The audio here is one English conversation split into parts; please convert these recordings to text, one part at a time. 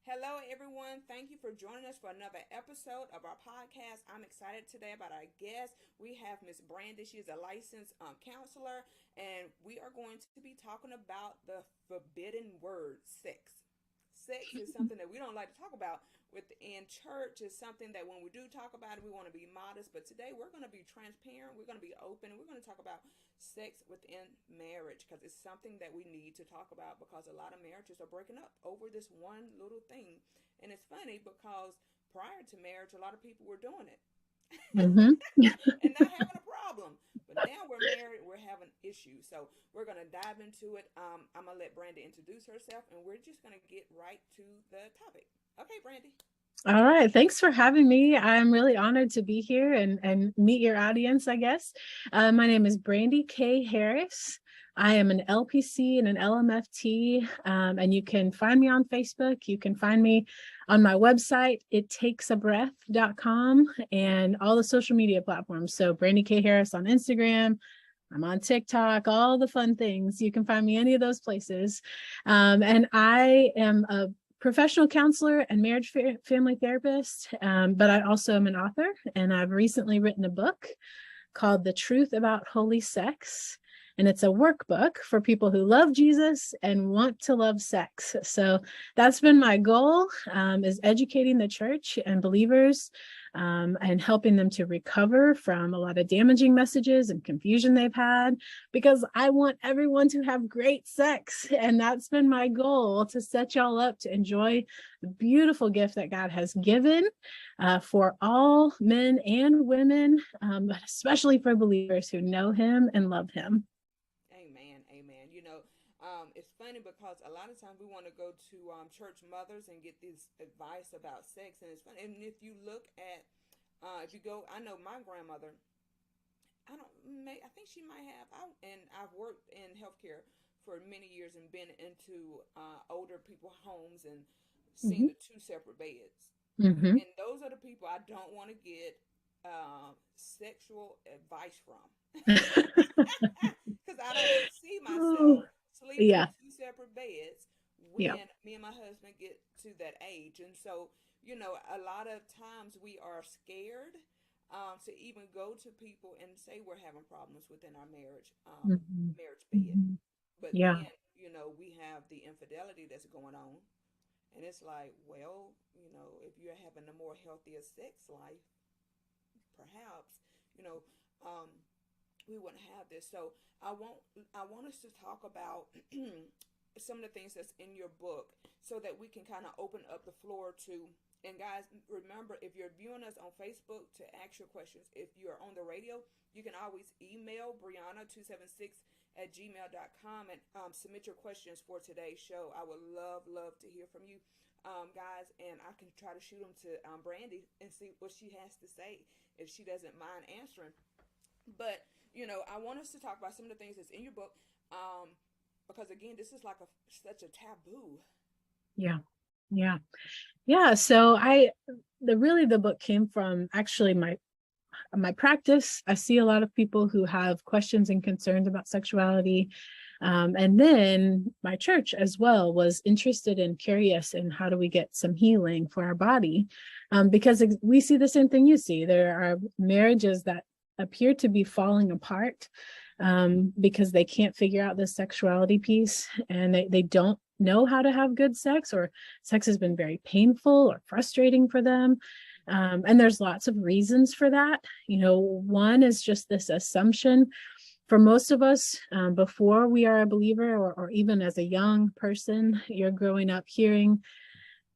Hello, everyone. Thank you for joining us for another episode of our podcast. I'm excited today about our guest. We have Miss Brandi. She is a licensed counselor, and we are going to be talking about the forbidden word, sex. Sex is something that we don't like to talk about within church. It's something that when we do talk about it, we want to be modest. But today we're going to be transparent. We're going to be open. And we're going to talk about sex within marriage because it's something that we need to talk about because a lot of marriages are breaking up over this one little thing. And it's funny because prior to marriage, a lot of people were doing it Hmm. and not having a problem. But now we're married, we're having issues. So we're going to dive into it. I'm going to let Brandi introduce herself and we're just going to get right to the topic. Okay, Brandi. All right. Thanks for having me. I'm really honored to be here and meet your audience, I guess. My name is Brandi K. Harris. I am an LPC and an LMFT, and you can find me on Facebook. You can find me on my website, ittakesabreath.com, and all the social media platforms. So Brandi K. Harris on Instagram. I'm on TikTok, all the fun things. You can find me any of those places. And I am a professional counselor and marriage family therapist, but I also am an author, and I've recently written a book called The Truth About Holy Sex. And it's a workbook for people who love Jesus and want to love sex. So that's been my goal, is educating the church and believers, and helping them to recover from a lot of damaging messages and confusion they've had, because I want everyone to have great sex. And that's been my goal, to set y'all up to enjoy the beautiful gift that God has given, for all men and women, but especially for believers who know him and love him. Amen. Amen. It's funny because a lot of times we want to go to church mothers and get this advice about sex, and it's funny. And if you look at, if you go, I know my grandmother. I don't. I think she might have. And I've worked in healthcare for many years and been into older people homes and seen Mm-hmm. the two separate beds. Mm-hmm. And those are the people I don't want to get sexual advice from. Because I don't see Oh, myself sleeping yeah. in two separate beds Yeah. when me and my husband get to that age. And so, a lot of times we are scared to even go to people and say we're having problems within our Mm-hmm. marriage bed. Mm-hmm. But Yeah. then, we have the infidelity that's going on. And it's like, well, if you're having a more healthier sex life, perhaps, you know, um, we wouldn't have this. So I want us to talk about some of the things that's in your book so that we can kind of open up the floor to. And guys, remember, if you're viewing us on Facebook, to ask your questions. If you're on the radio, you can always email Brianna276 at gmail.com and submit your questions for today's show. I would love to hear from you, guys, and I can try to shoot them to Brandi and see what she has to say if she doesn't mind answering. But I want us to talk about some of the things that's in your book, because again, this is like such a taboo. Yeah. Yeah. Yeah. So the book came from actually my practice. I see a lot of people who have questions and concerns about sexuality. And then my church as well was interested and curious in how do we get some healing for our body? Because we see the same thing you see. There are marriages that appear to be falling apart, because they can't figure out the sexuality piece, and they don't know how to have good sex, or sex has been very painful or frustrating for them. And there's lots of reasons for that. One is just this assumption for most of us, before we are a believer, or even as a young person, you're growing up hearing,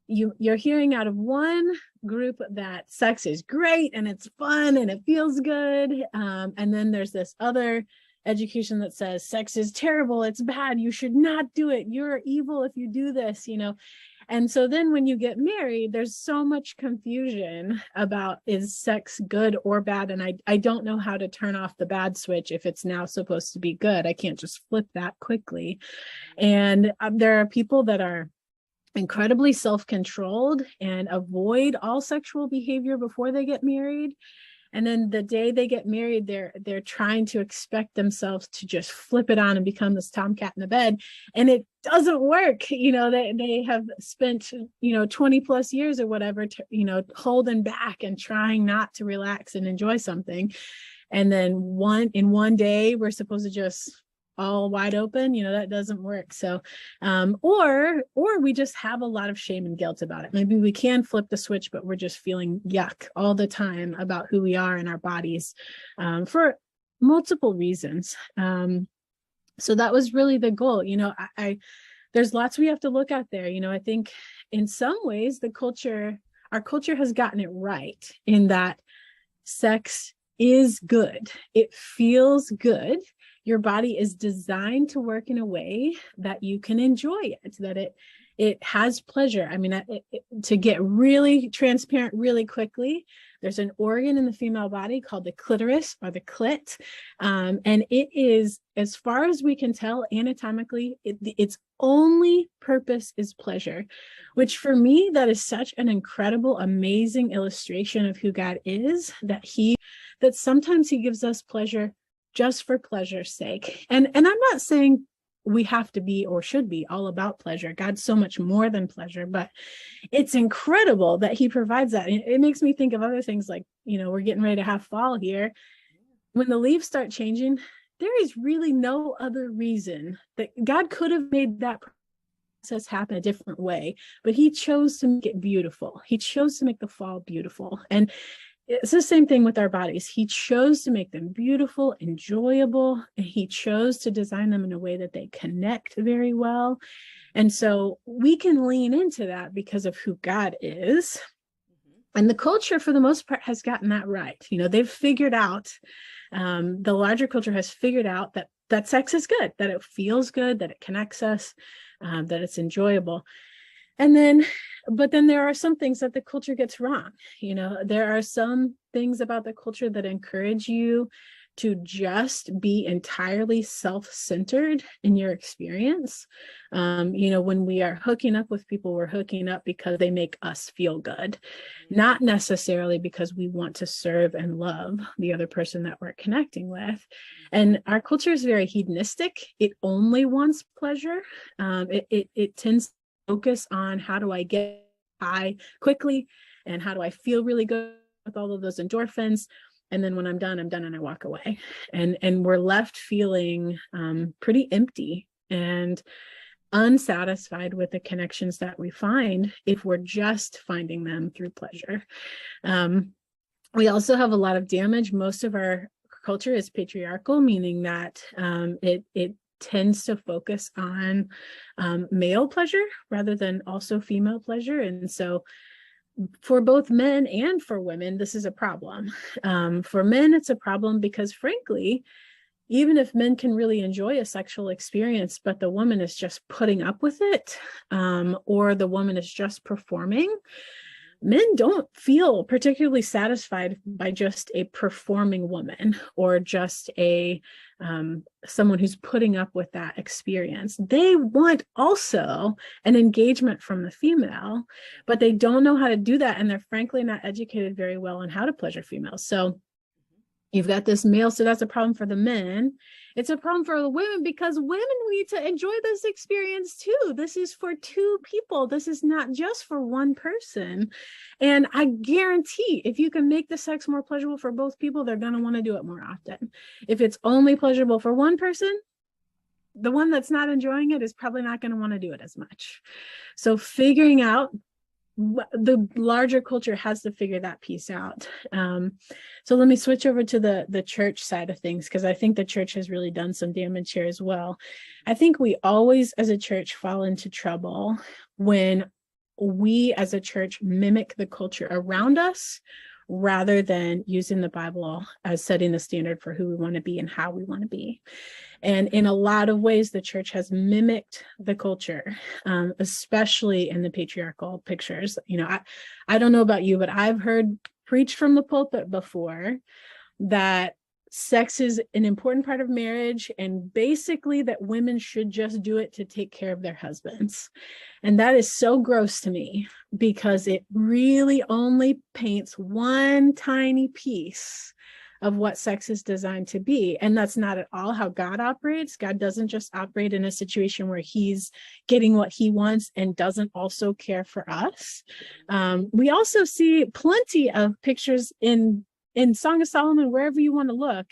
you're hearing out of one group that sex is great and it's fun and it feels good. And then there's this other education that says sex is terrible, it's bad, you should not do it, you're evil if you do this. And so then when you get married, there's so much confusion about, is sex good or bad? And I don't know how to turn off the bad switch if it's now supposed to be good. I can't just flip that quickly. Mm-hmm. And there are people that are incredibly self-controlled and avoid all sexual behavior before they get married. And then the day they get married, they're trying to expect themselves to just flip it on and become this tomcat in the bed. And it doesn't work. You know, they have spent, 20 plus years or whatever, holding back and trying not to relax and enjoy something. And then in one day, we're supposed to just all wide open, that doesn't work. So, or we just have a lot of shame and guilt about it. Maybe we can flip the switch, but we're just feeling yuck all the time about who we are in our bodies, for multiple reasons. So that was really the goal. There's lots we have to look at there. I think in some ways our culture has gotten it right in that sex is good. It feels good. Your body is designed to work in a way that you can enjoy it, that it has pleasure. I mean, to get really transparent really quickly, there's an organ in the female body called the clitoris or the clit. And it is, as far as we can tell anatomically, its only purpose is pleasure, which for me, that is such an incredible, amazing illustration of who God is, that sometimes he gives us pleasure just for pleasure's sake. And I'm not saying we have to be or should be all about pleasure. God's so much more than pleasure, but it's incredible that he provides that. It makes me think of other things like, we're getting ready to have fall here. When the leaves start changing, there is really no other reason that God could have made that process happen a different way, but he chose to make it beautiful. He chose to make the fall beautiful. And it's the same thing with our bodies. He chose to make them beautiful, enjoyable, and he chose to design them in a way that they connect very well. And so we can lean into that because of who God is. And the culture, for the most part, has gotten that right. They've figured out, the larger culture has figured out that sex is good, that it feels good, that it connects us, that it's enjoyable. But then there are some things that the culture gets wrong. There are some things about the culture that encourage you to just be entirely self-centered in your experience. When we are hooking up with people, we're hooking up because they make us feel good, not necessarily because we want to serve and love the other person that we're connecting with. And our culture is very hedonistic. It only wants pleasure. It tends to focus on how do I get high quickly and how do I feel really good with all of those endorphins. And then when I'm done and I walk away. And we're left feeling pretty empty and unsatisfied with the connections that we find if we're just finding them through pleasure. We also have a lot of damage. Most of our culture is patriarchal, meaning that it tends to focus on male pleasure rather than also female pleasure. And so for both men and for women, this is a problem. For men, it's a problem because, frankly, even if men can really enjoy a sexual experience, but the woman is just putting up with it, or the woman is just performing, men don't feel particularly satisfied by just a performing woman or just a someone who's putting up with that experience. They want also an engagement from the female, but they don't know how to do that, and they're frankly not educated very well on how to pleasure females. So you've got this male, so that's a problem for the men. It's a problem for the women because women need to enjoy this experience too. This is for two people. This is not just for one person. And I guarantee if you can make the sex more pleasurable for both people, they're going to want to do it more often. If it's only pleasurable for one person, the one that's not enjoying it is probably not going to want to do it as much. So figuring out, the larger culture has to figure that piece out. So let me switch over to the church side of things, because I think the church has really done some damage here as well. I think we always, as a church, fall into trouble when we as a church mimic the culture around us rather than using the Bible as setting the standard for who we want to be and how we want to be. And in a lot of ways, the church has mimicked the culture, especially in the patriarchal pictures. I don't know about you, but I've heard preached from the pulpit before that sex is an important part of marriage, and basically that women should just do it to take care of their husbands. And that is so gross to me, because it really only paints one tiny piece of what sex is designed to be. And that's not at all how God operates. God doesn't just operate in a situation where he's getting what he wants and doesn't also care for us. We also see plenty of pictures in Song of Solomon, wherever you want to look,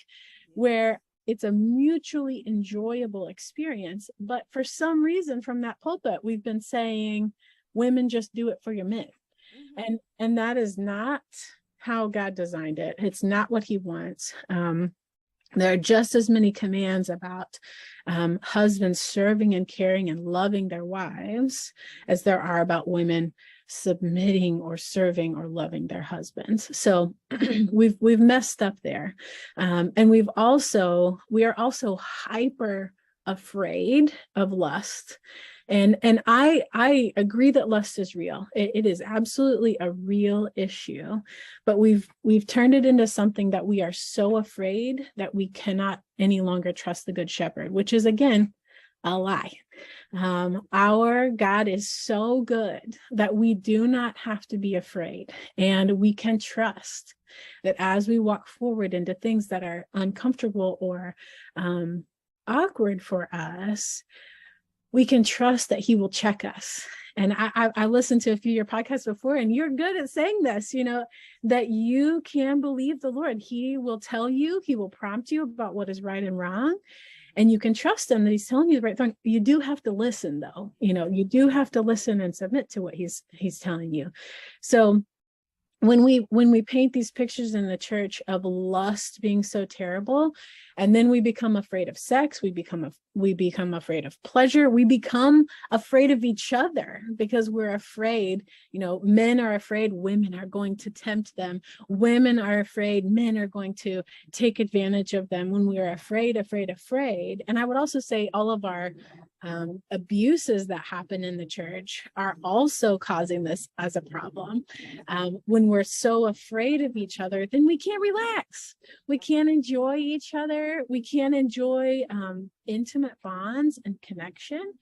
where it's a mutually enjoyable experience. But for some reason, from that pulpit, we've been saying women just do it for your men. And that is not how God designed it. It's not what he wants. There are just as many commands about husbands serving and caring and loving their wives as there are about women submitting or serving or loving their husbands. So we've messed up there. And we are also hyper afraid of lust. And I agree that lust is real. It is absolutely a real issue, but we've turned it into something that we are so afraid that we cannot any longer trust the Good Shepherd, which is, again, a lie. Our God is so good that we do not have to be afraid, and we can trust that as we walk forward into things that are uncomfortable or awkward for us, we can trust that he will check us. And I listened to a few of your podcasts before, and you're good at saying this, that you can believe the Lord. He will tell you, he will prompt you about what is right and wrong. And you can trust him that he's telling you the right thing. You do have to listen, though. You do have to listen and submit to what he's telling you. So when we paint these pictures in the church of lust being so terrible, and then we become afraid of sex, we become afraid of pleasure, we become afraid of each other because we're afraid, men are afraid women are going to tempt them, women are afraid men are going to take advantage of them. When we are afraid. And I would also say all of our abuses that happen in the church are also causing this as a problem. When we're so afraid of each other, then we can't relax. We can't enjoy each other. We can't enjoy intimate bonds and connection.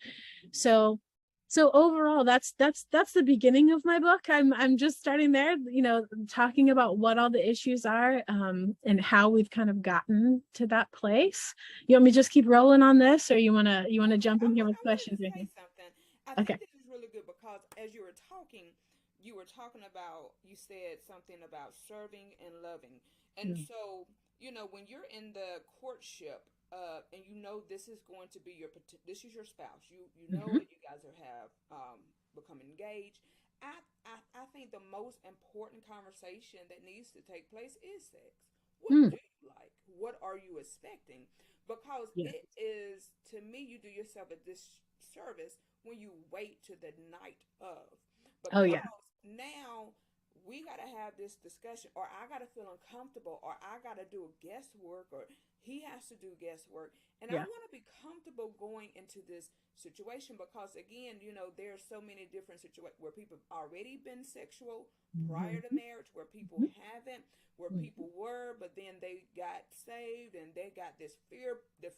So overall, that's the beginning of my book. I'm just starting there, talking about what all the issues are and how we've kind of gotten to that place. You want me to just keep rolling on this, or you wanna jump in here with questions? I say something. I Okay. think this is really good because as you were talking, you said something about serving and loving. And so, when you're in the courtship, and this is going to be this is your spouse. You know Mm-hmm. it. You guys have become engaged. I think the most important conversation that needs to take place is sex. What Mm. do you like? What are you expecting? Because Yeah. it is, to me, you do yourself a disservice when you wait to the night of. Oh yeah. Because now we got to have this discussion, or I got to feel uncomfortable, or I got to do guesswork, or he has to do guesswork. And I Yeah. want to be comfortable going into this situation because, again, there's so many different situations where people have already been sexual prior to Mm-hmm. marriage, where people haven't, where people were, but then they got saved and they got the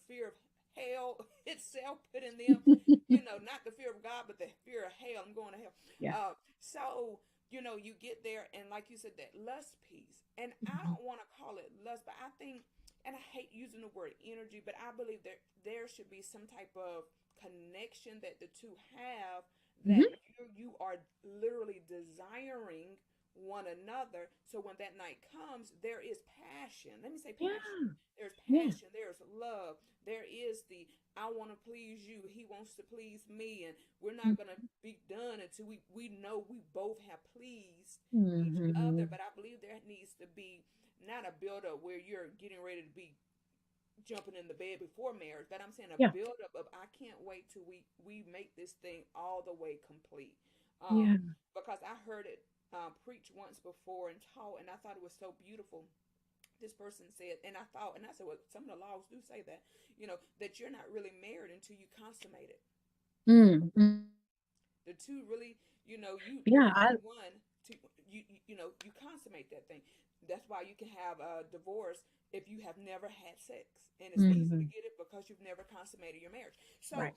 fear of hell itself put in them. Not the fear of God, but the fear of hell. I'm going to hell. Yeah. So you get there, and like you said, that lust piece. And I Mhm. don't want to call it lust, but I think, and I hate using the word energy, but I believe there should be some type of connection that the two have, that Mhm. you are literally desiring one another. So when that night comes, there is passion. Let me say passion. Yeah. There's Yeah. passion. There's love. There is the I want to please you. He wants to please me, and we're not gonna be done until we know we both have pleased each other. Mm-hmm. But I believe there needs to be not a build up where you're getting ready to be jumping in the bed before marriage, but I'm saying a Yeah. build up of I can't wait till we make this thing all the way complete. Yeah. Because I heard it preached once before and taught, and I thought it was so beautiful. This person said, and I said, well, some of the laws do say that, that you're not really married until you consummate it. Mm-hmm. The two really, you Yeah. become one to you consummate that thing. That's why you can have a divorce if you have never had sex, and it's easy to Hmm. get it because you've never consummated your marriage. So Right.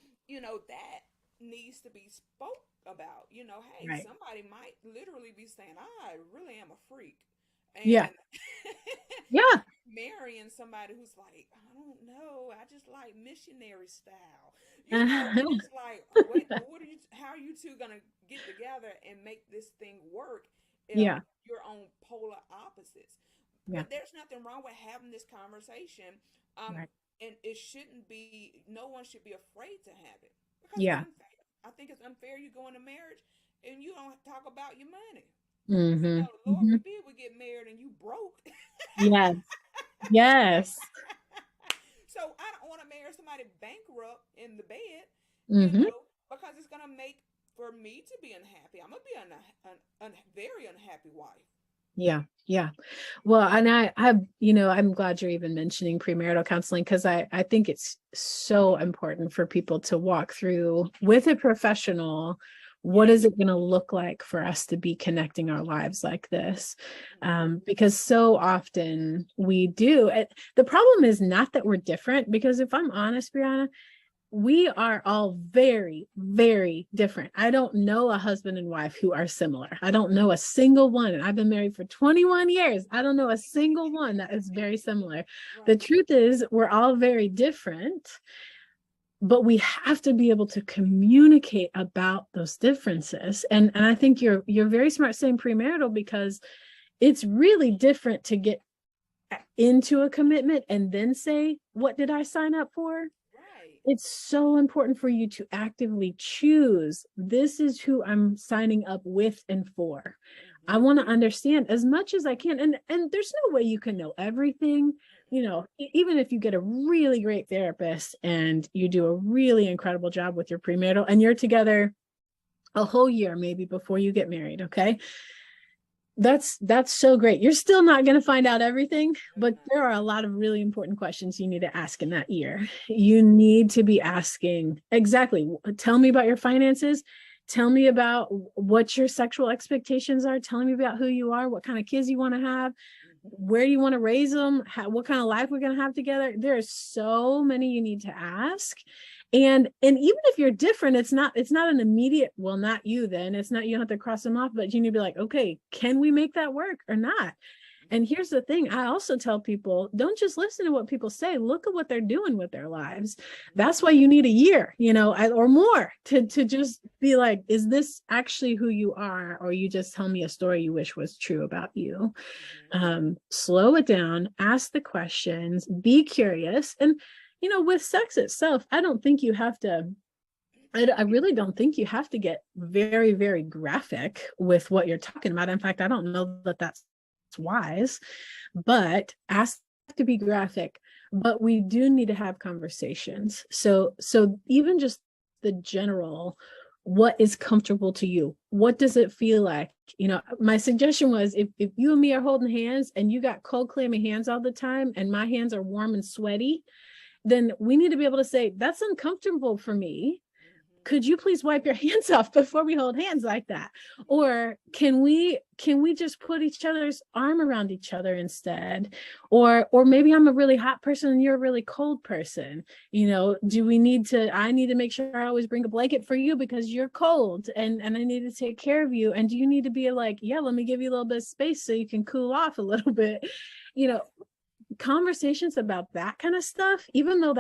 that needs to be spoke about. Hey, Right. somebody might literally be saying, I really am a freak, Yeah. and Yeah. marrying somebody who's like, I don't know, I just like missionary style, and it's like, wait, what are you? How are you two gonna get together and make this thing work if Yeah. you're on polar opposites? Yeah. But there's nothing wrong with having this conversation, Right. and it shouldn't be. No one should be afraid to have it because it's Yeah. unfair. I think it's unfair. You go into marriage and you don't talk about your money. Hmm. Lord Hmm. forbid we get married and you broke. Yes. Yes. So I don't want to marry somebody bankrupt in the bed, Hmm. because it's gonna make for me to be unhappy. I'm gonna be a very unhappy wife. Yeah. Yeah. Well, and I'm glad you're even mentioning premarital counseling, because I think it's so important for people to walk through with a professional. What Yes. is it going to look like for us to be connecting our lives like this? Mm-hmm. Because so often we do. The problem is not that we're different, because if I'm honest, Brianna, we are all very, very different. I don't know a husband and wife who are similar. I don't know a single one. And I've been married for 21 years. I don't know a single one that is very similar. The Right. truth is, we're all very different, but we have to be able to communicate about those differences. And I think you're very smart saying premarital, because it's really different to get into a commitment and then say, what did I sign up for? Right. It's so important for you to actively choose, this is who I'm signing up with and for. I Mm-hmm. want to understand as much as I can. And there's no way you can know everything. Even if you get a really great therapist and you do a really incredible job with your premarital and you're together a whole year maybe before you get married, okay? That's so great. You're still not going to find out everything, No, you're but not. there are a lot of really important questions you need to ask in that year. You need to be asking, exactly, tell me about your finances. Tell me about what your sexual expectations are. Tell me about who you are, what kind of kids you want to have, Mm-hmm. where do you want to raise them, what kind of life we're going to have together. There are so many you need to ask. And even if you're different, it's not an immediate, well, not you, then it's not, you don't have to cross them off, but you need to be like, okay, can we make that work or not? And Mm-hmm. here's the thing, I also tell people, don't just listen to what people say, look at what they're doing with their lives. That's why you need a year, or more to just be like, is this actually who you are, or you just tell me a story you wish was true about you? Mm-hmm. Slow it down, ask the questions, be curious. And with sex itself, I really don't think you have to get very, very graphic with what you're talking about. In fact, I don't know that that's wise, but ask to be graphic. But we do need to have conversations. So even just the general, what is comfortable to you? What does it feel like? My suggestion was, if you and me are holding hands and you got cold, clammy hands all the time, and my hands are warm and sweaty, then we need to be able to say, that's uncomfortable for me. Mm-hmm. Could you please wipe your hands off before we hold hands like that? Or can we just put each other's arm around each other instead? Or maybe I'm a really hot person and you're a really cold person. I need to make sure I always bring a blanket for you because you're cold, and I need to take care of you. And do you need to be like, yeah, let me give you a little bit of space so you can cool off a little bit? you know Conversations about that kind of stuff, even though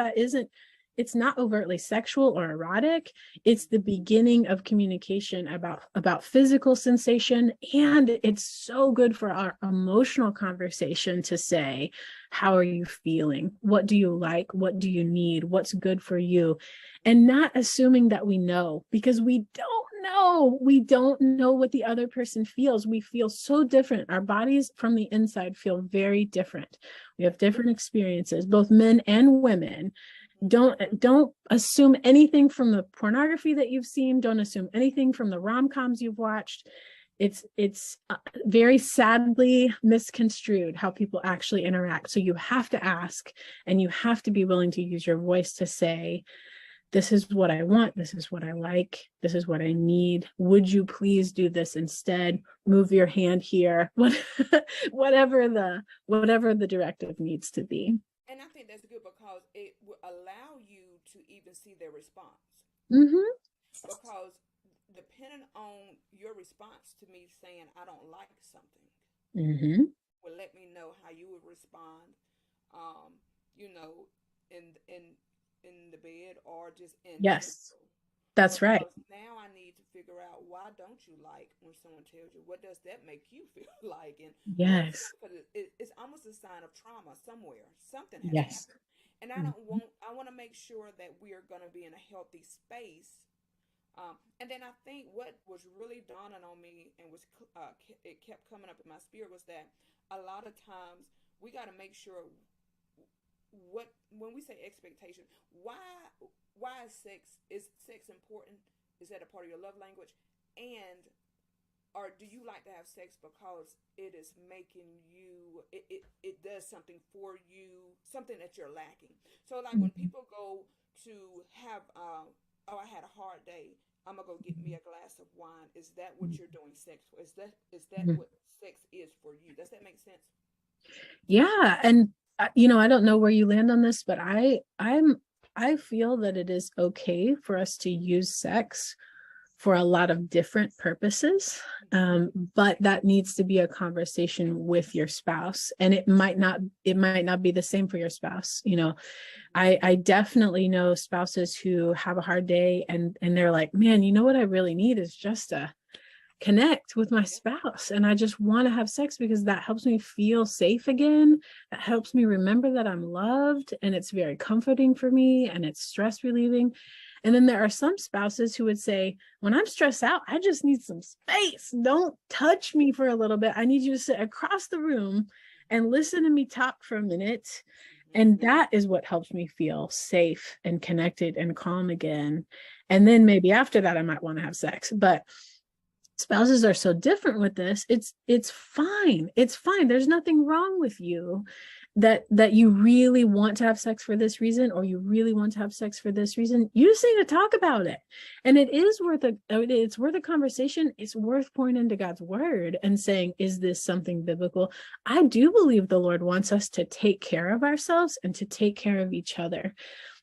it's not overtly sexual or erotic, it's the beginning of communication about physical sensation. And it's so good for our emotional conversation to say, how are you feeling? What do you like? What do you need? What's good for you? And not assuming that we know, because we don't know what the other person feels. We feel so different. Our bodies from the inside feel very different. We have different experiences, both men and women. Don't assume anything from the pornography that you've seen. Don't assume anything from the rom-coms you've watched. It's very sadly misconstrued how people actually interact. So you have to ask, and you have to be willing to use your voice to say, this is what I want, this is what I like, this is what I need. Would you please do this instead? Move your hand here. Whatever the directive needs to be. And I think that's good because it will allow you to even see their response. Mm-hmm. Because depending on your response to me saying I don't like something, Mm-hmm. will let me know how you would respond. Um, you know, in the bed or just in Yes, general. that's right. Because now I need to figure out why don't you like when someone tells you, what does that make you feel like, and what is Yes. it's almost a sign of trauma somewhere. Something has Yes. happened, and Mhm. I want to make sure that we are going to be in a healthy space. And then I think what was really dawning on me and it kept coming up in my spirit was that a lot of times we got to make sure what when we say expectation, why is sex important? Is that a part of your love language? And or do you like to have sex because it is making you it does something for you, something that you're lacking? So like when Mhm. people go to have oh, I had a hard day, I'm gonna go get me a glass of wine. Is that what you're doing sex for? Is that Mhm. what sex is for you? Does that make sense? Yeah, and you know, I don't know where you land on this, but I feel that it is okay for us to use sex for a lot of different purposes. Mm-hmm. But that needs to be a conversation with your spouse, and it might not be the same for your spouse. You know, I definitely know spouses who have a hard day, and they're like, man, you know what I really need is just a connect with my Yeah. spouse, and I just want to have sex because that helps me feel safe again. That helps me remember that I'm loved, and it's very comforting for me, and it's stress relieving. And then there are some spouses who would say, when I'm stressed out, I just need some space. Don't touch me for a little bit. I need you to sit across the room and listen to me talk for a minute. Mm-hmm. And that is what helps me feel safe and connected and calm again. And then maybe after that, I might want to have sex. But spouses are so different with this. It's fine. It's fine. There's nothing wrong with you that you really want to have sex for this reason, or you really want to have sex for this reason. You just need to talk about it. And it's worth a conversation. It's worth pointing to God's word and saying, is this something biblical? I do believe the Lord wants us to take care of ourselves and to take care of each other.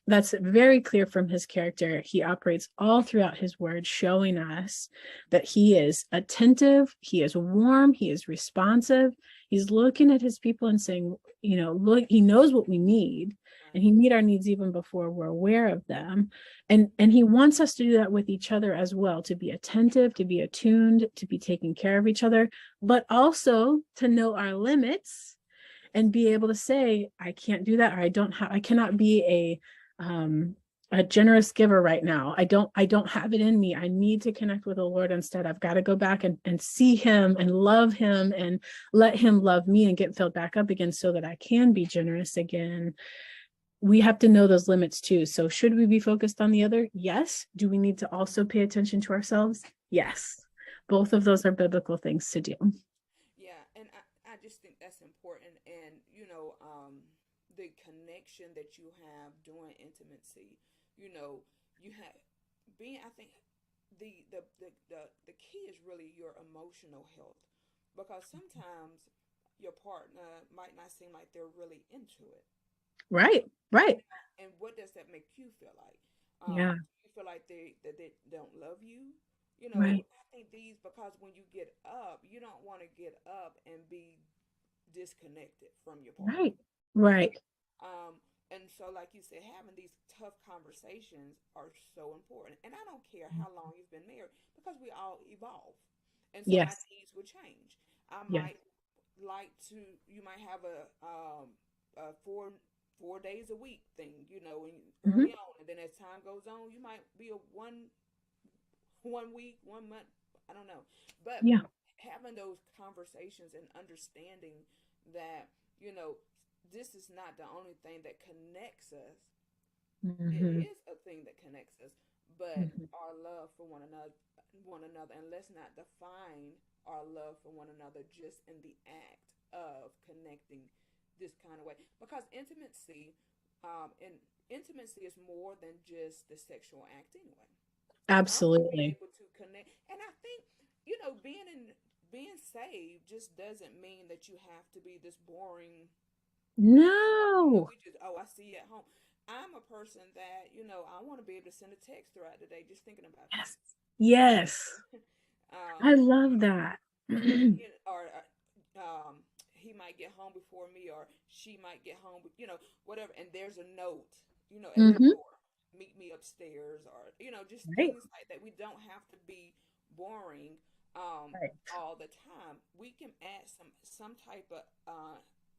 That's very clear from his character. He operates all throughout his word, showing us that he is attentive, he is warm, he is responsive. He's looking at his people and saying, you know, look, he knows what we need, and Right. he meet our needs even before we're aware of them. And he wants us to do that with each other as well, to be attentive, to be attuned, to be taking care of each other, but also to know our limits and be able to say, I can't do that, or I cannot be a generous giver right now. I don't have it in me. I need to connect with the Lord instead. I've got to go back and see him and love him and let him love me and get filled back up again so that I can be generous again. We have to know those limits too. So should we be focused on the other? Yes. Do we need to also pay attention to ourselves? Yes. Both of those are biblical things to do. Yeah, and I just think that's important. And, the connection that you have during intimacy, you know, you have being, I think the key is really your emotional health, because sometimes your partner might not seem like they're really into it. Right. Right. And what does that make you feel like? Yeah. Do you feel like they don't love you? Right. I think because when you get up, you don't want to get up and be disconnected from your partner. Right. Right. And so, like you said, having these tough conversations are so important. And I don't care how long you've been married, because we all evolve, and so my Yes. needs will change. I Yes. might like to. You might have a four days a week thing, and Mhm. early on, and then as time goes on, you might be a one week, 1 month. I don't know, but Yeah. having those conversations and understanding that you know this is not the only thing that connects us. It Mhm. is a thing that connects us, but Mhm. our love for one another, and let's not define our love for one another just in the act of connecting this kind of way, because intimacy, and intimacy is more than just the sexual act anyway. I want to be Absolutely. able to connect, and I think being saved just doesn't mean that you have to be this boring. No. We just I see you at home. I'm a person that I want to be able to send a text throughout the day just thinking about you. Yes. Yes. I um, love that. or he might get home before me, or she might get home, whatever. And there's a note, at the Hmm. door. Meet me upstairs, or just Right. things like that. We don't have to be boring Right. all the time. We can add some type of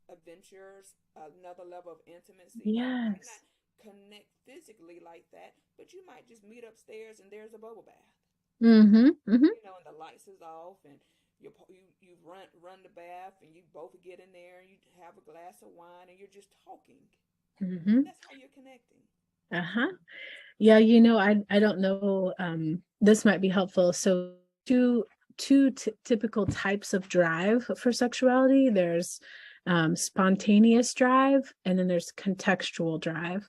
adventures, another level of intimacy. Y'all might not Yes. connect physically like that, but you might just meet upstairs and there's a bubble bath, Hmm. Hmm. and the lights is off, and you run the bath, and you both get in there, and you have a glass of wine, and you're just talking, Hmm. and that's how you're connecting. Uh-huh. Yeah, I don't know. This might be helpful. So two typical types of drive for sexuality. There's spontaneous drive, and then there's contextual drive.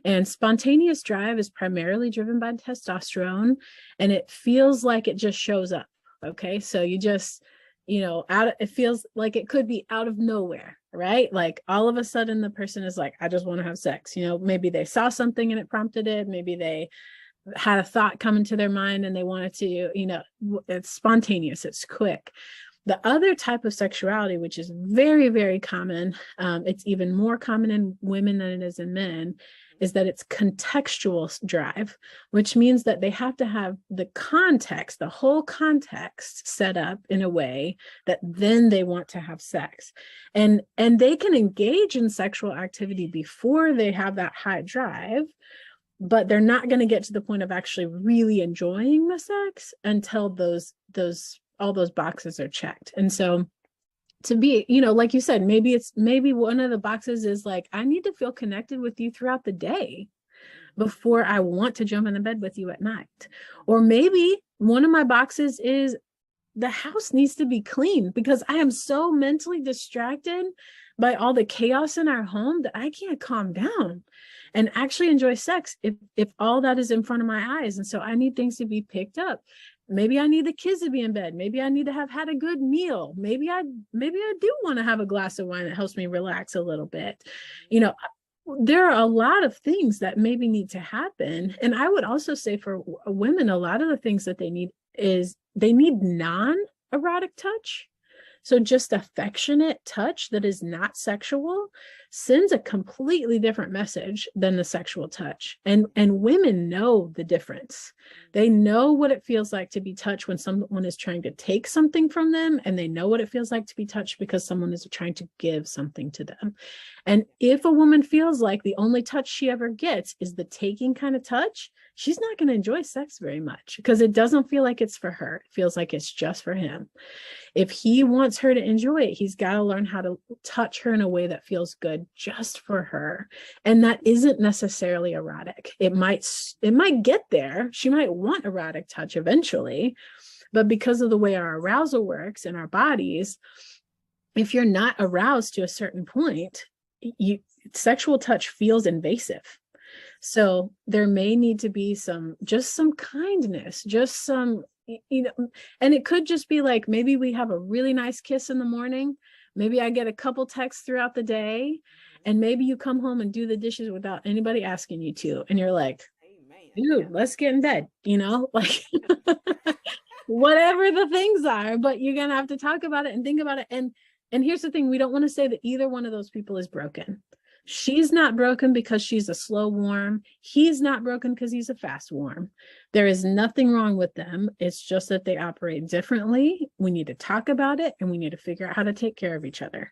And spontaneous drive is primarily driven by testosterone, and it feels like it just shows up. Okay, so you just, it feels like it could be out of nowhere, right? Like all of a sudden the person is like, I just want to have sex. Maybe they saw something and it prompted it. Maybe they had a thought come into their mind and they wanted to, it's spontaneous, it's quick. The other type of sexuality, which is very, very common, it's even more common in women than it is in men, is that it's contextual drive, which means that they have to have the context, the whole context set up in a way that then they want to have sex. And they can engage in sexual activity before they have that high drive, but they're not going to get to the point of actually really enjoying the sex until those all those boxes are checked. And so to be, like you said, maybe one of the boxes is like, I need to feel connected with you throughout the day Mm-hmm. before I want to jump in the bed with you at night. Or Mm-hmm. maybe one of my boxes is the house needs to be clean because I am so mentally distracted by all the chaos in our home that I can't calm down and actually enjoy sex if all that is in front of my eyes. And so I need things to be picked up. Maybe I need the kids to be in bed. Maybe I need to have had a good meal. Maybe I do want to have a glass of wine that helps me relax a little bit. You know, there are a lot of things that maybe need to happen. And I would also say for women, a lot of the things that they need is they need non-erotic touch. So just affectionate touch that is not sexual sends a completely different message than the sexual touch. And women know the difference. They know what it feels like to be touched when someone is trying to take something from them, and they know what it feels like to be touched because someone is trying to give something to them. And if a woman feels like the only touch she ever gets is the taking kind of touch, she's not going to enjoy sex very much because it doesn't feel like it's for her. It feels like it's just for him. If he wants her to enjoy it, he's got to learn how to touch her in a way that feels good just for her. And that isn't necessarily erotic. It might get there. She might want erotic touch eventually, but because of the way our arousal works in our bodies, if you're not aroused to a certain point, sexual touch feels invasive. So there may need to be some kindness, just some, and it could just be like, maybe we have a really nice kiss in the morning. Maybe I get a couple texts throughout the day, and maybe you come home and do the dishes without anybody asking you to. And you're like, Amen. dude, let's get in bed, like whatever the things are, but you're going to have to talk about it and think about it. And here's the thing, we don't want to say that either one of those people is broken. She's not broken because she's a slow warm. He's not broken because he's a fast warm. There is nothing wrong with them. It's just that they operate differently. We need to talk about it, and we need to figure out how to take care of each other.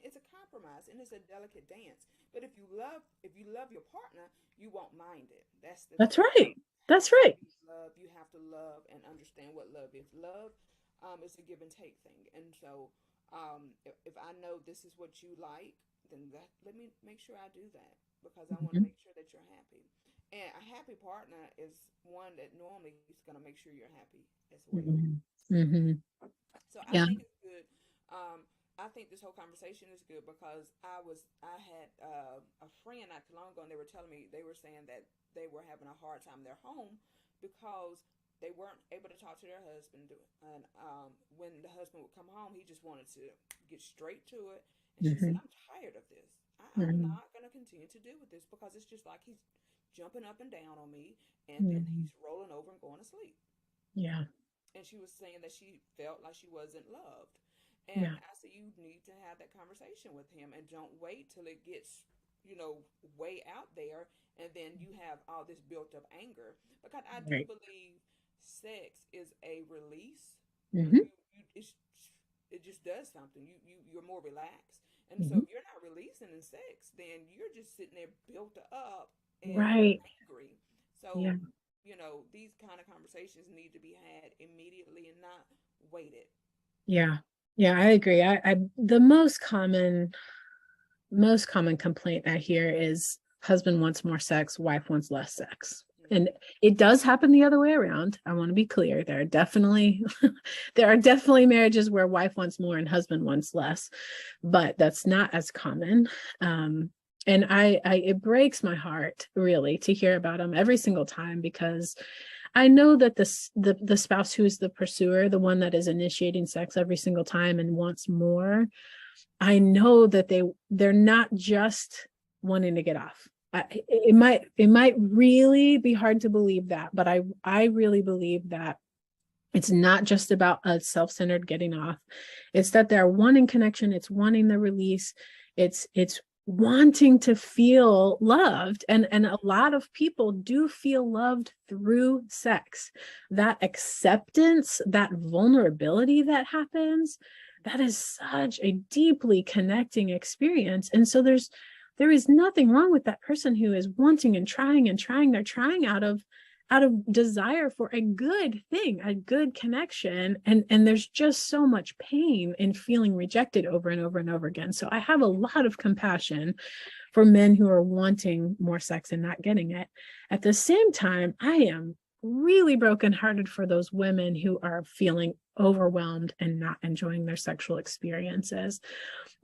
It's a compromise, and it's a delicate dance. But if you love your partner, you won't mind it. That's the That's thing. right. That's Have to right. be love. You have to love and understand what love is. Love is a give and take thing. And so, if I know this is what you like, then let me make sure I do that, because I want to Mhm. make sure that you're happy. And a happy partner is one that normally is going to make sure you're happy as well. Mhm. Mhm. So I Yeah. think it's good. I think this whole conversation is good because I had a friend not too long ago, and they were telling me, they were saying that they were having a hard time in their home because they weren't able to talk to their husband, and when the husband would come home, he just wanted to get straight to it. And she said, Hmm. "I'm tired of this. I'm Hmm. not going to continue to deal with this because it's just like he's jumping up and down on me, and then Hmm. he's rolling over and going to sleep." Yeah. And she was saying that she felt like she wasn't loved. And Yeah. I said, you need to have that conversation with him, and don't wait till it gets, way out there, and then you have all this built up anger. Because I do Right. believe sex is a release. Hmm. It just does something. You're more relaxed. And so Hmm. if you're not releasing in sex, then you're just sitting there built up and Right. angry. Yeah. So, these kind of conversations need to be had immediately and not waited. Yeah. Yeah, I agree. I the most common complaint I hear is husband wants more sex, wife wants less sex. And Mm-hmm. it does happen the other way around. I want to be clear. There are definitely there are definitely marriages where wife wants more and husband wants less, but that's not as common. And I it breaks my heart really to hear about them every single time, because I know that the spouse who is the pursuer, the one that is initiating sex every single time and wants more, I know that they're not just wanting to get off. It might really be hard to believe that, but I really believe that it's not just about a self-centered getting off. It's that they're wanting connection. It's wanting the release. It's wanting to feel loved. And a lot of people do feel loved through sex. That acceptance, that vulnerability that happens, that is such a deeply connecting experience. And so there is nothing wrong with that person who is wanting and trying and trying. They're trying out of desire for a good thing, a good connection. And there's just so much pain in feeling rejected over and over and over again. So I have a lot of compassion for men who are wanting more sex and not getting it. At the same time, I am really brokenhearted for those women who are feeling overwhelmed and not enjoying their sexual experiences,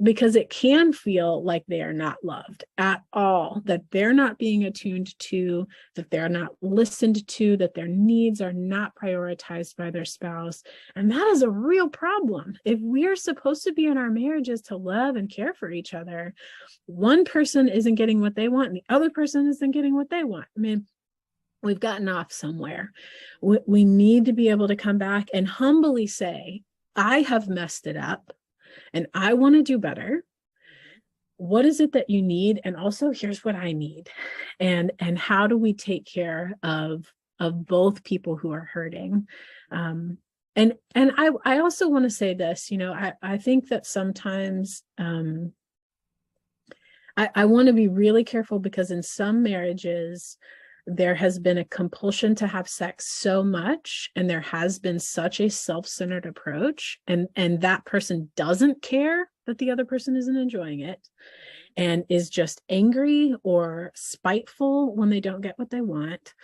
because it can feel like they are not loved at all, that they're not being attuned to, that they're not listened to, that their needs are not prioritized by their spouse. And that is a real problem. If we're supposed to be in our marriages to love and care for each other, one person isn't getting what they want and the other person isn't getting what they want. I mean, we've gotten off somewhere. We need to be able to come back and humbly say, I have messed it up and I want to do better. Mm-hmm. What is it that you need? And also, here's what I need. And how do we take care of both people who are hurting? And I also want to say this, I think that sometimes I want to be really careful, because in some marriages, there has been a compulsion to have sex so much, and there has been such a self-centered approach, and that person doesn't care that the other person isn't enjoying it Mm-hmm. and is just angry or spiteful when they don't get what they want.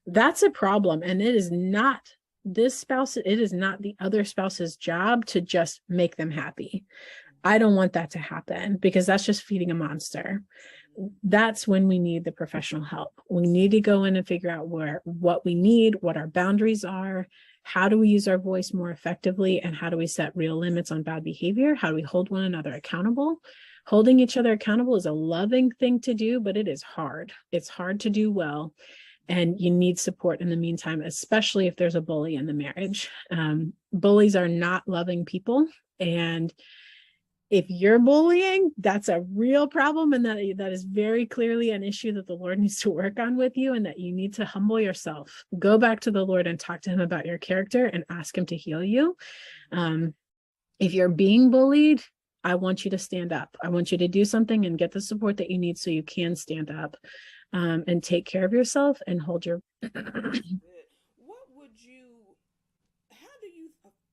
That's a problem. And it is not it is not the other spouse's job to just make them happy. I don't want that to happen, because that's just feeding a monster. That's when we need the professional help. We need to go in and figure out what we need, what our boundaries are, how do we use our voice more effectively, and how do we set real limits on bad behavior? How do we hold one another accountable? Holding each other accountable is a loving thing to do, but it is hard. It's hard to do well. And you need support in the meantime, especially if there's a bully in the marriage. Bullies are not loving people. And if you're bullying, that's a real problem, and that is very clearly an issue that the Lord needs to work on with you, and that you need to humble yourself. Go back to the Lord and talk to him about your character and ask him to heal you. If you're being bullied, I want you to stand up. I want you to do something and get the support that you need so you can stand up, and take care of yourself and hold your Good. What would you, how do you,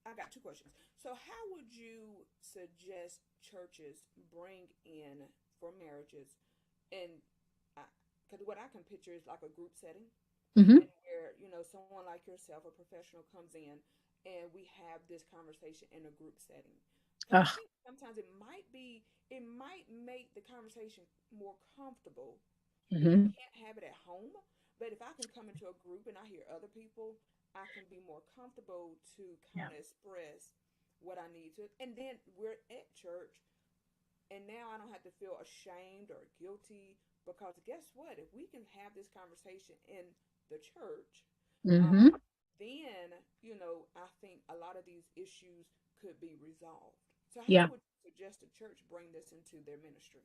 I got two questions. So, how would you suggest churches bring in for marriages? And because what I can picture is like a group setting, Mhm. and where, someone like yourself, a professional, comes in and we have this conversation in a group setting. And I Ugh. think sometimes it might make the conversation more comfortable if you Hmm. can't have it at home. But if I can come into a group and I hear other people, I can be more comfortable to Yeah. kind of express what I need to. And then we're at church, and now I don't have to feel ashamed or guilty, because guess what? If we can have this conversation in the church, Hmm. um, then, I think a lot of these issues could be resolved. So how Yeah. would you suggest the church bring this into their ministry?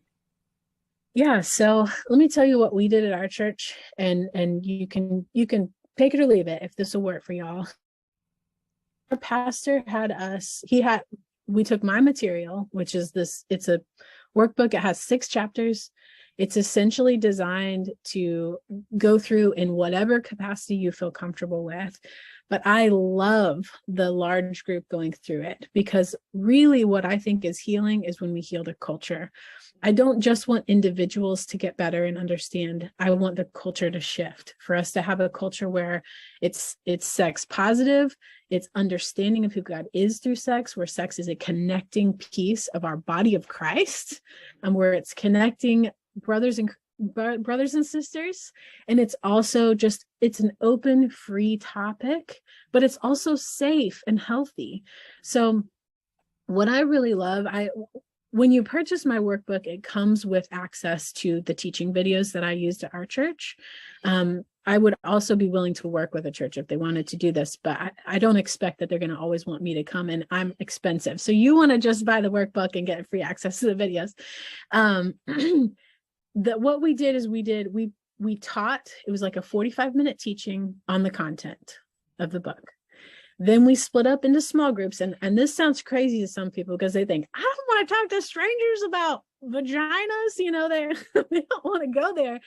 Yeah. So let me tell you what we did at our church, and you can take it or leave it if this will work for y'all. Our pastor had us, we took my material, which is this, it's a workbook. It has 6 chapters. It's essentially designed to go through in whatever capacity you feel comfortable with. But I love the large group going through it, because really what I think is healing is when we heal the culture. I don't just want individuals to get better and understand. I want the culture to shift, for us to have a culture where it's sex positive, it's understanding of who God is through sex, where sex is a connecting piece of our body of Christ, and where it's connecting brothers and sisters. And it's also just, it's an open, free topic, but it's also safe and healthy. So what I really love, when you purchase my workbook, it comes with access to the teaching videos that I used at our church. I would also be willing to work with a church if they wanted to do this, but I don't expect that they're going to always want me to come, and I'm expensive. So you want to just buy the workbook and get free access to the videos. Um, what we did is we taught, it was like a 45-minute teaching on the content of the book. Then we split up into small groups. And this sounds crazy to some people, because they think, I don't want to talk to strangers about vaginas. They don't want to go there.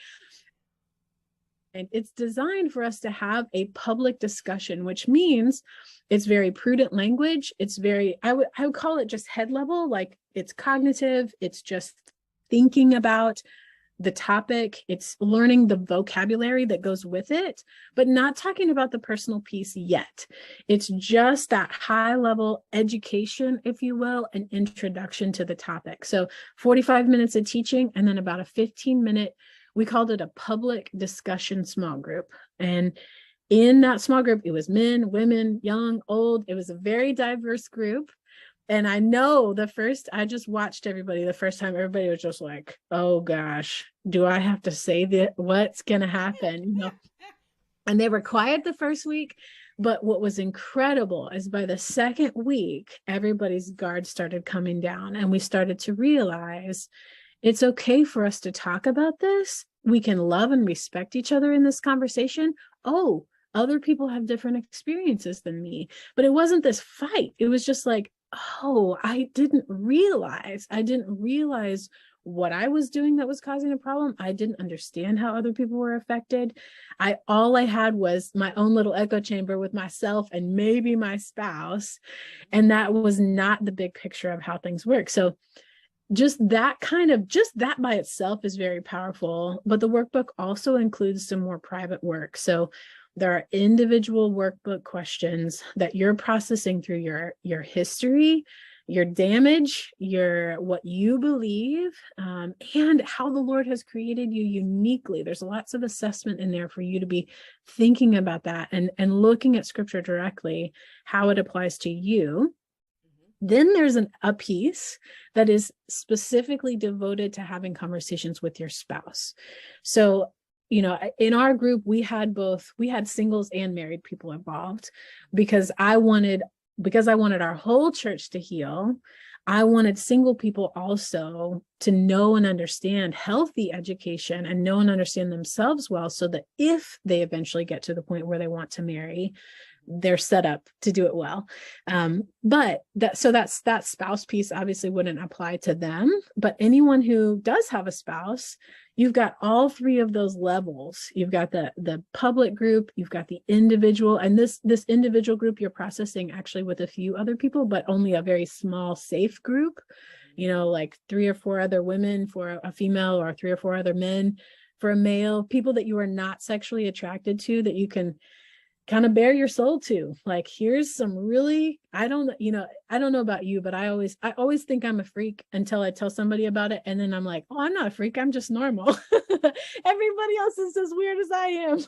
And it's designed for us to have a public discussion, which means it's very prudent language. It's very, I would call it just head level, like it's cognitive. It's just thinking about the topic, it's learning the vocabulary that goes with it, but not talking about the personal piece yet. It's just that high level education, if you will, an introduction to the topic. So 45 minutes of teaching, and then about a 15-minute, we called it a public discussion small group. And in that small group, it was men, women, young, old. It was a very diverse group. And I know I just watched everybody the first time. Everybody was just like, oh gosh, do I have to say that? What's going to happen? And they were quiet the first week. But what was incredible is by the second week, everybody's guard started coming down, and we started to realize it's okay for us to talk about this. We can love and respect each other in this conversation. Oh, other people have different experiences than me. But it wasn't this fight. It was just like, oh, I didn't realize what I was doing that was causing a problem. I didn't understand how other people were affected. All I had was my own little echo chamber with myself and maybe my spouse. And that was not the big picture of how things work. So just that by itself is very powerful. But the workbook also includes some more private work. So there are individual workbook questions that you're processing through your history, your damage, what you believe, and how the Lord has created you uniquely. There's lots of assessment in there for you to be thinking about that and looking at scripture directly, how it applies to you. Then there's a piece that is specifically devoted to having conversations with your spouse. So, in our group, we had singles and married people involved, because I wanted our whole church to heal. I wanted single people also to know and understand healthy education and know and understand themselves well, so that if they eventually get to the point where they want to marry, they're set up to do it well. But that spouse piece obviously wouldn't apply to them, but anyone who does have a spouse, you've got all three of those levels. You've got the public group, you've got the individual, and this individual group you're processing actually with a few other people, but only a very small, safe group, like 3 or 4 other women for a female, or 3 or 4 other men for a male, people that you are not sexually attracted to, that you can kind of bare your soul to. Like, here's some really, I don't know about you, but I always think I'm a freak until I tell somebody about it. And then I'm like, oh, I'm not a freak. I'm just normal. Everybody else is as weird as I am.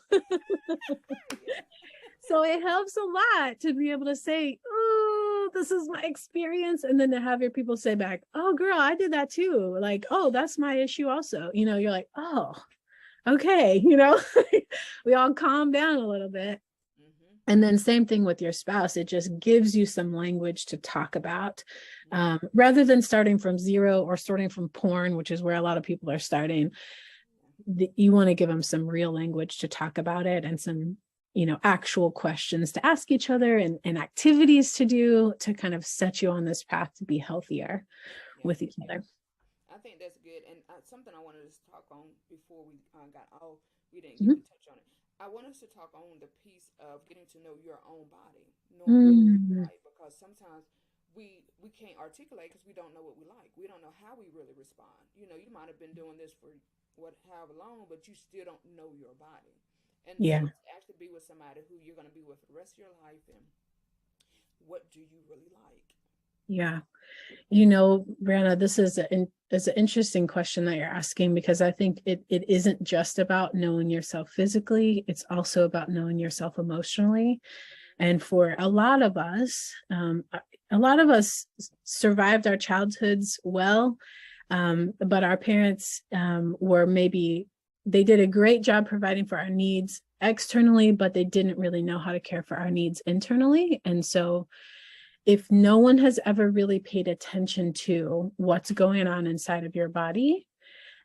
So it helps a lot to be able to say, oh, this is my experience. And then to have your people say back, oh, girl, I did that too. Like, oh, that's my issue also. You're like, oh, okay. We all calm down a little bit. And then same thing with your spouse. It just gives you some language to talk about, rather than starting from zero or starting from porn, which is where a lot of people are starting. You want to give them some real language to talk about it, and some, actual questions to ask each other, and activities to do to kind of set you on this path to be healthier with each other. I think that's good. And something I wanted to talk on before we got off, we didn't get to touch on it. I want us to talk on the piece of getting to know your own body, knowing what you like, because sometimes we can't articulate because we don't know what we like. We don't know how we really respond. You might have been doing this for however long, but you still don't know your body. And so to actually be with somebody who you're going to be with for the rest of your life, and what do you really like? Yeah. Brianna, this is an interesting question that you're asking, because I think it isn't just about knowing yourself physically. It's also about knowing yourself emotionally. And for a lot of us survived our childhoods well, but our parents they did a great job providing for our needs externally, but they didn't really know how to care for our needs internally. And so if no one has ever really paid attention to what's going on inside of your body,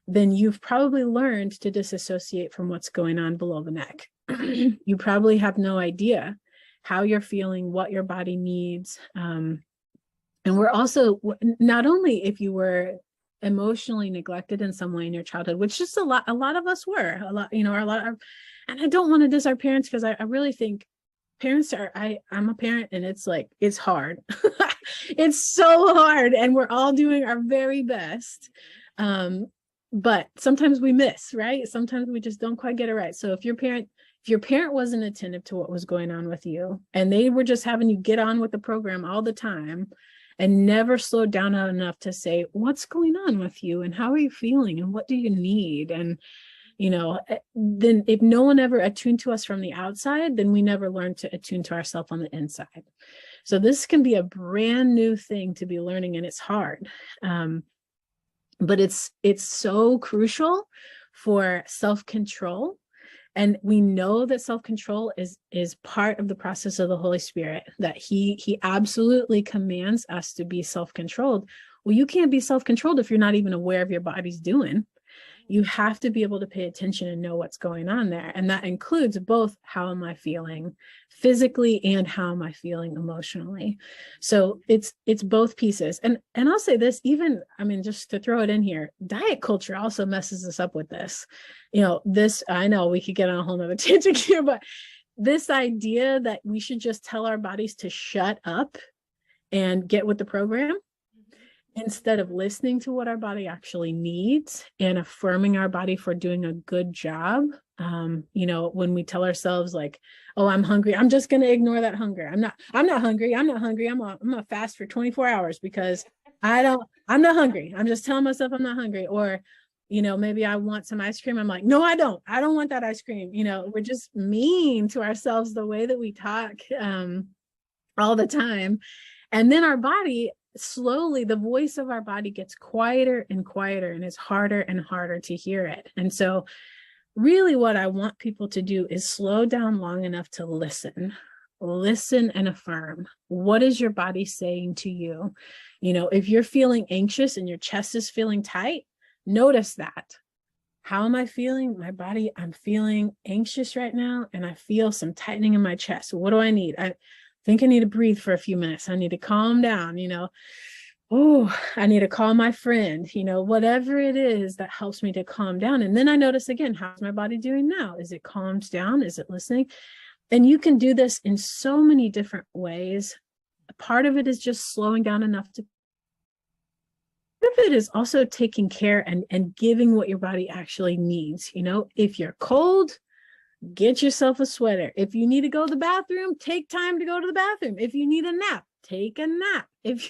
then you've probably learned to disassociate from what's going on below the neck. You probably have no idea how you're feeling, what your body needs. And we're also, not only if you were emotionally neglected in some way in your childhood, which just a lot of us were, and I don't want to diss our parents, because I really think parents I'm a parent, and it's hard. It's so hard, and we're all doing our very best. But sometimes we miss, right? Sometimes we just don't quite get it right. So if your parent wasn't attentive to what was going on with you, and they were just having you get on with the program all the time, and never slowed down enough to say, what's going on with you, and how are you feeling, and what do you need? And then if no one ever attuned to us from the outside, then we never learned to attune to ourselves on the inside. So this can be a brand new thing to be learning, and it's hard. But it's so crucial for self-control. And we know that self-control is part of the process of the Holy Spirit, that he absolutely commands us to be self-controlled. Well, you can't be self-controlled if you're not even aware of your body's doing. You have to be able to pay attention and know what's going on there. And that includes both how am I feeling physically and how am I feeling emotionally. So it's both pieces. And I'll say this, just to throw it in here, diet culture also messes us up with this. I know we could get on a whole nother tangent here, but this idea that we should just tell our bodies to shut up and get with the program, instead of listening to what our body actually needs and affirming our body for doing a good job. When we tell ourselves like, oh, I'm hungry, I'm just going to ignore that hunger. I'm not hungry. I'm going to fast for 24 hours because I'm not hungry. I'm just telling myself I'm not hungry. Or, maybe I want some ice cream. I'm like, no, I don't want that ice cream. We're just mean to ourselves the way that we talk, all the time. And then our body, slowly, the voice of our body gets quieter and quieter, and it's harder and harder to hear it. And so really what I want people to do is slow down long enough to listen and affirm. What is your body saying to you? If you're feeling anxious and your chest is feeling tight, notice that. How am I feeling? My body, I'm feeling anxious right now, and I feel some tightening in my chest. What do I need? I think I need to breathe for a few minutes. I need to calm down, oh, I need to call my friend, whatever it is that helps me to calm down. And then I notice again, how's my body doing now? Is it calmed down? Is it listening? And you can do this in so many different ways. Part of it is just slowing down enough to, part of it is also taking care and giving what your body actually needs. If you're cold, get yourself a sweater. If you need to go to the bathroom, take time to go to the bathroom. If you need a nap, take a nap. If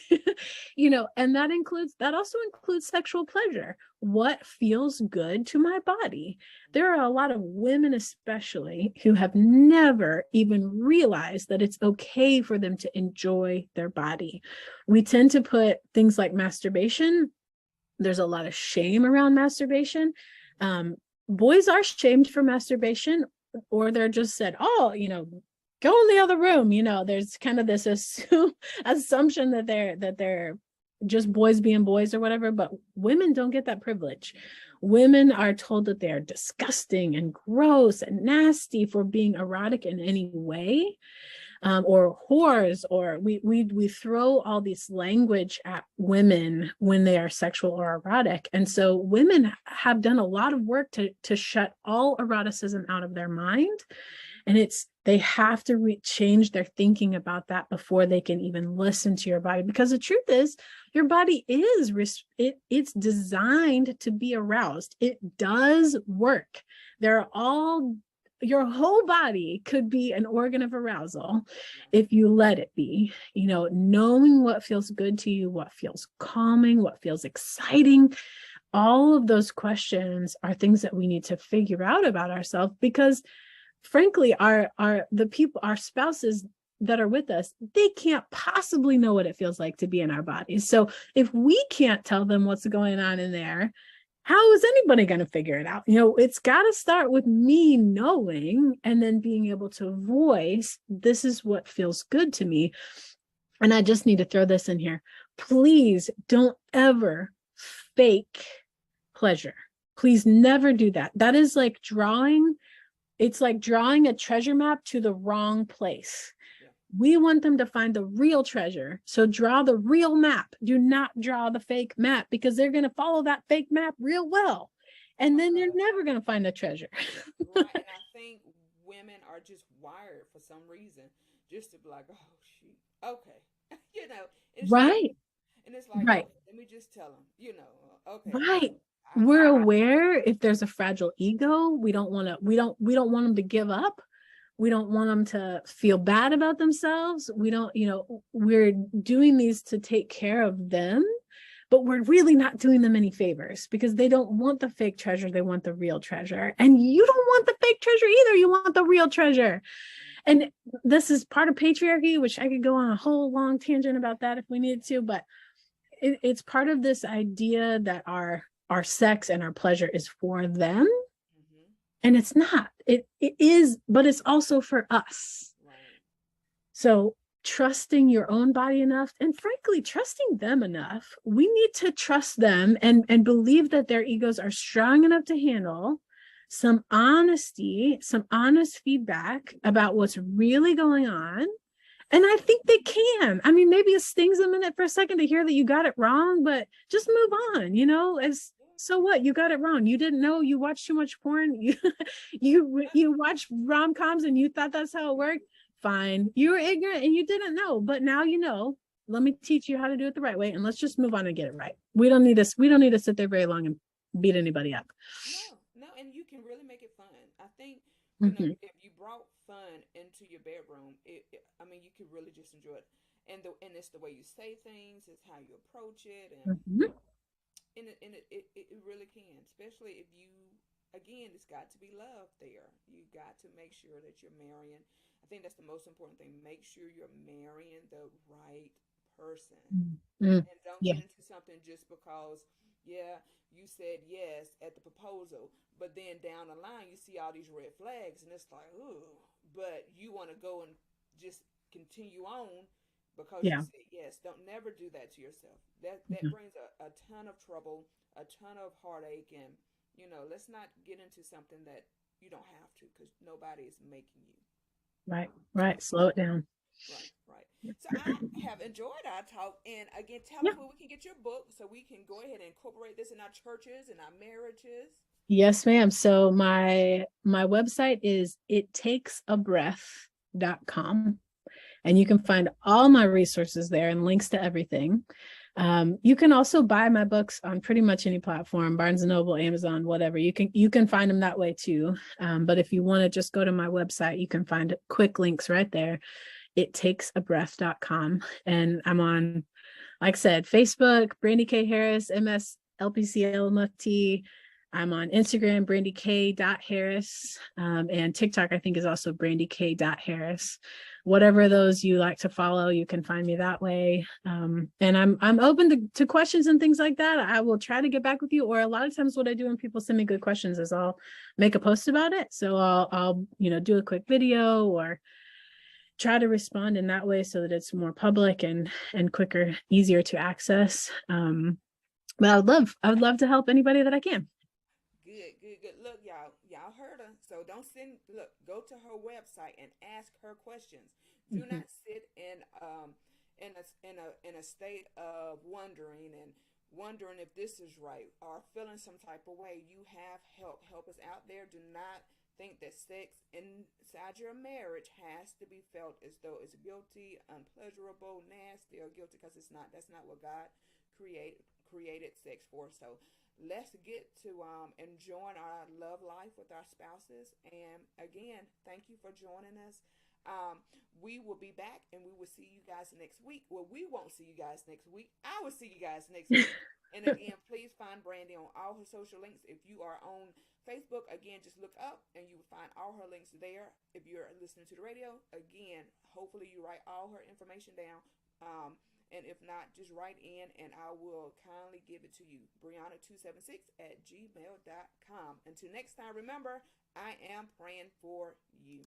and that also includes sexual pleasure. What feels good to my body? There are a lot of women, especially, who have never even realized that it's okay for them to enjoy their body. We tend to put things like masturbation. There's a lot of shame around masturbation. Boys are shamed for masturbation, or they're just said, oh, go in the other room. There's kind of this assumption that they're just boys being boys or whatever, but women don't get that privilege. Women are told that they're disgusting and gross and nasty for being erotic in any way, or whores, or we throw all this language at women when they are sexual or erotic. And so women have done a lot of work to shut all eroticism out of their mind. And they have to change their thinking about that before they can even listen to your body. Because the truth is, your body it's designed to be aroused. It does work. Your whole body could be an organ of arousal if you let it be. Knowing what feels good to you, what feels calming, what feels exciting. All of those questions are things that we need to figure out about ourselves, because frankly, our spouses that are with us, they can't possibly know what it feels like to be in our bodies. So if we can't tell them what's going on in there, how is anybody going to figure it out? It's got to start with me knowing, and then being able to voice, this is what feels good to me. And I just need to throw this in here. Please don't ever fake pleasure. Please never do that. That is like drawing a treasure map to the wrong place. We want them to find the real treasure. So draw the real map. Do not draw the fake map, because they're going to follow that fake map real well. And then they're never going to find the treasure. Right. And I think women are just wired for some reason just to be like, oh, shoot. Okay. It's right. And it's like, right. Okay, let me just tell them, okay. Right. We're aware if there's a fragile ego. We don't want them to give up. We don't want them to feel bad about themselves. We're doing these to take care of them, but we're really not doing them any favors, because they don't want the fake treasure. They want the real treasure. And you don't want the fake treasure either. You want the real treasure. And this is part of patriarchy, which I could go on a whole long tangent about that if we needed to, but it's part of this idea that our sex and our pleasure is for them. And it's not. It is, but it's also for us. Right. So trusting your own body enough, and frankly, trusting them enough. We need to trust them and believe that their egos are strong enough to handle some honesty, some honest feedback about what's really going on. And I think they can. I mean, maybe it stings them in it for a second to hear that you got it wrong, but just move on, so what? You got it wrong. You didn't know. You watched too much porn. You watched rom-coms and you thought that's how it worked. Fine. You were ignorant and you didn't know, but now you know. Let me teach you how to do it the right way, and let's just move on and get it right. We don't need to sit there very long and beat anybody up. No, and you can really make it fun. I think if you brought fun into your bedroom, you could really just enjoy it. And it's the way you say things, it's how you approach it, and it really can, especially if again, it's got to be love there. You got to make sure that you're marrying. I think that's the most important thing. Make sure you're marrying the right person. And don't get into something just because, you said yes at the proposal, but then down the line you see all these red flags, and it's like, ooh, but you want to go and just continue on because you said yes. Don't never do that to yourself. That brings a ton of trouble, a ton of heartache, and let's not get into something that you don't have to, because nobody is making you. Right. Slow it down. Right. So I have enjoyed our talk, and again, tell us where we can get your book so we can go ahead and incorporate this in our churches and our marriages. Yes, ma'am. So my website is ittakesabreath.com. And you can find all my resources there and links to everything. You can also buy my books on pretty much any platform, Barnes and Noble, Amazon, whatever. You can find them that way too. But if you want to just go to my website, you can find quick links right there. Ittakesabreath.com. And I'm on, like I said, Facebook, Brandi K. Harris, MS LPC LMFT. I'm on Instagram, Brandi K. Harris. And TikTok, I think, is also Brandi K. Harris. Whatever those you like to follow, you can find me that way. And I'm open to questions and things like that. I will try to get back with you. Or a lot of times what I do when people send me good questions is I'll make a post about it. So I'll do a quick video or try to respond in that way so that it's more public and quicker, easier to access. But I would love to help anybody that I can. Good, good, good. Look, y'all heard her. So don't send. Look, go to her website and ask her questions. Do Mhm. not sit in a state of wondering if this is right or feeling some type of way. You have help. Help is out there. Do not think that sex inside your marriage has to be felt as though it's guilty, unpleasurable, nasty, or guilty, because it's not. That's not what God created sex for. So let's get to enjoying our love life with our spouses. And again, thank you for joining us. We will be back and we will see you guys next week. Well, we won't see you guys next week. I will see you guys next week. And again, please find Brandi on all her social links. If you are on Facebook, again, just look up and you will find all her links there. If you're listening to the radio, again, hopefully you write all her information down. And if not, just write in and I will kindly give it to you. Brianna276 at gmail.com. Until next time, remember, I am praying for you.